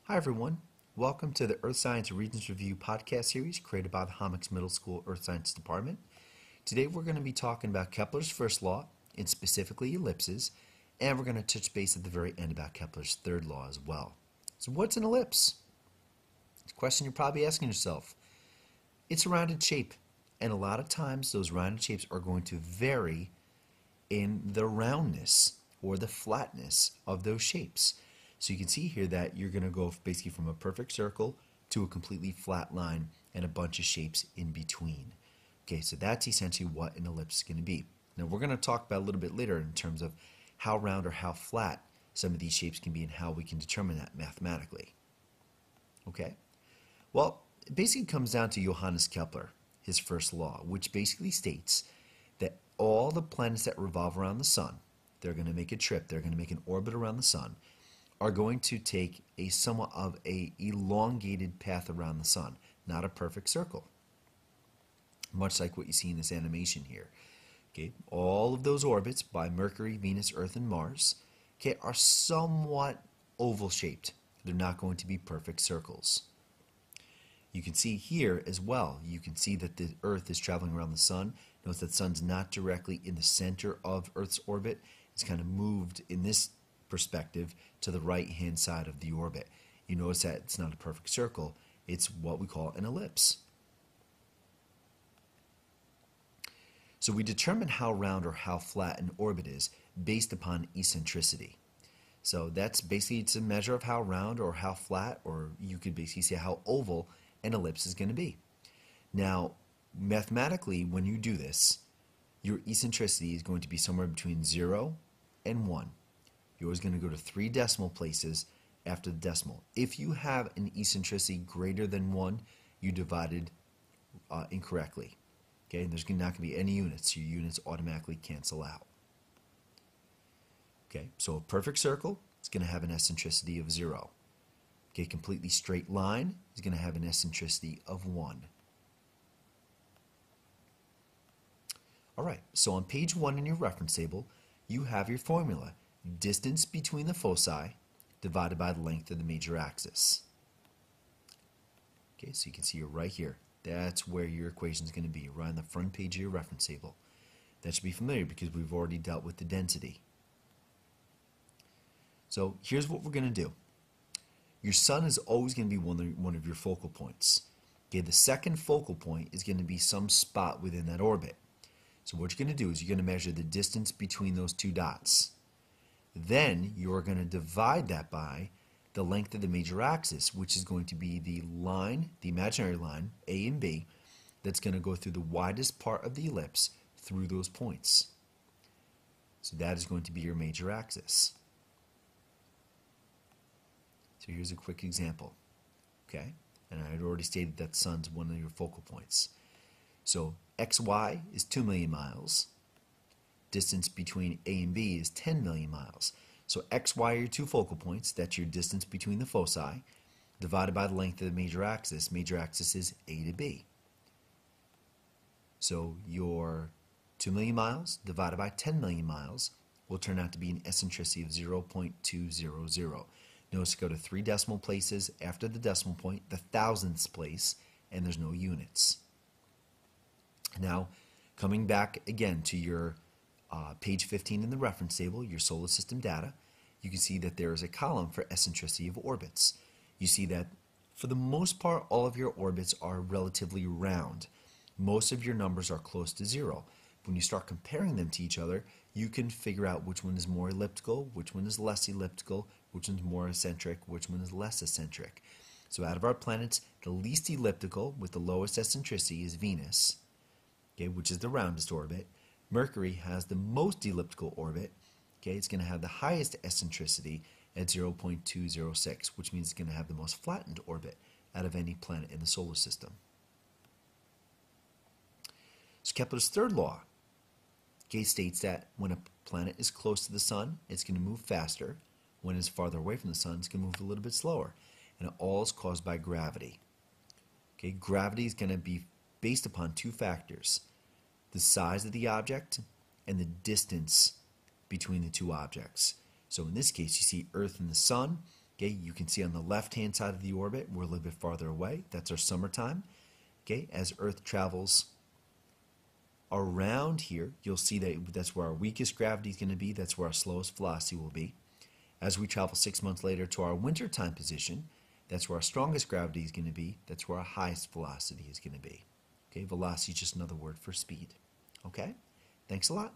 Hi everyone, welcome to the Earth Science Regions Review podcast series created by the Hommocks Middle School Earth Science Department. Today we're going to be talking about Kepler's first law, and specifically ellipses, and we're going to touch base at the very end about Kepler's third law as well. So what's an ellipse? It's a question you're probably asking yourself. It's a rounded shape, and a lot of times those rounded shapes are going to vary in the roundness or the flatness of those shapes. So you can see here that you're going to go basically from a perfect circle to a completely flat line and a bunch of shapes in between. Okay, so that's essentially what an ellipse is going to be. Now we're going to talk about a little bit later in terms of how round or how flat some of these shapes can be and how we can determine that mathematically. Okay, well, it basically comes down to Johannes Kepler, his first law, which basically states that all the planets that revolve around the sun, they're going to make a trip, they're going to make an orbit around the sun, are going to take a somewhat of a elongated path around the sun, not a perfect circle. Much like what you see in this animation here. Okay, all of those orbits by Mercury, Venus, Earth, and Mars, okay, are somewhat oval shaped. They're not going to be perfect circles. You can see here as well, you can see that the Earth is traveling around the sun. Notice that the sun's not directly in the center of Earth's orbit. It's kind of moved in this perspective to the right hand side of the orbit. You notice that it's not a perfect circle, it's what we call an ellipse. So we determine how round or how flat an orbit is based upon eccentricity. So that's basically, it's a measure of how round or how flat, or you could basically say how oval an ellipse is going to be. Now mathematically, when you do this, your eccentricity is going to be somewhere between 0 and 1. You're always going to go to 3 decimal places after the decimal. If you have an eccentricity greater than 1, you divided incorrectly. Okay, and there's not going to be any units. Your units automatically cancel out. Okay, so a perfect circle is going to have an eccentricity of 0. Okay, completely straight line is going to have an eccentricity of 1. All right, so on page 1 in your reference table, you have your formula. Distance between the foci divided by the length of the major axis. Okay, so you can see you're right here. That's where your equation is going to be, right on the front page of your reference table. That should be familiar because we've already dealt with the density. So here's what we're going to do. Your sun is always going to be one of your focal points. Okay, the second focal point is going to be some spot within that orbit. So what you're going to do is you're going to measure the distance between those two dots. Then you're going to divide that by the length of the major axis, which is going to be the line, the imaginary line, A and B, that's going to go through the widest part of the ellipse through those points. So that is going to be your major axis. So here's a quick example. Okay, and I had already stated that the sun's one of your focal points. So XY is 2 million miles. Distance between A and B is 10 million miles. So XY are your two focal points. That's your distance between the foci divided by the length of the major axis. Major axis is A to B. So your 2 million miles divided by 10 million miles will turn out to be an eccentricity of 0.200. Notice go to 3 decimal places after the decimal point, the thousandths place, and there's no units. Now, coming back again to your page 15 in the reference table, your solar system data, you can see that there is a column for eccentricity of orbits. You see that for the most part, all of your orbits are relatively round. Most of your numbers are close to 0. When you start comparing them to each other, you can figure out which one is more elliptical, which one is less elliptical, which one's more eccentric, which one is less eccentric. So out of our planets, the least elliptical with the lowest eccentricity is Venus, okay, which is the roundest orbit. Mercury has the most elliptical orbit. Okay, it's going to have the highest eccentricity at 0.206, which means it's going to have the most flattened orbit out of any planet in the solar system. So Kepler's third law, okay, states that when a planet is close to the sun, it's going to move faster. When it's farther away from the sun, it's going to move a little bit slower. And it all is caused by gravity. Okay, gravity is going to be based upon 2 factors: the size of the object and the distance between the 2 objects. So in this case, you see Earth and the sun. Okay, you can see on the left-hand side of the orbit, we're a little bit farther away. That's our summertime. Okay, as Earth travels around here, you'll see that that's where our weakest gravity is going to be. That's where our slowest velocity will be. As we travel 6 months later to our wintertime position, that's where our strongest gravity is going to be. That's where our highest velocity is going to be. Okay, velocity is just another word for speed. Okay, thanks a lot.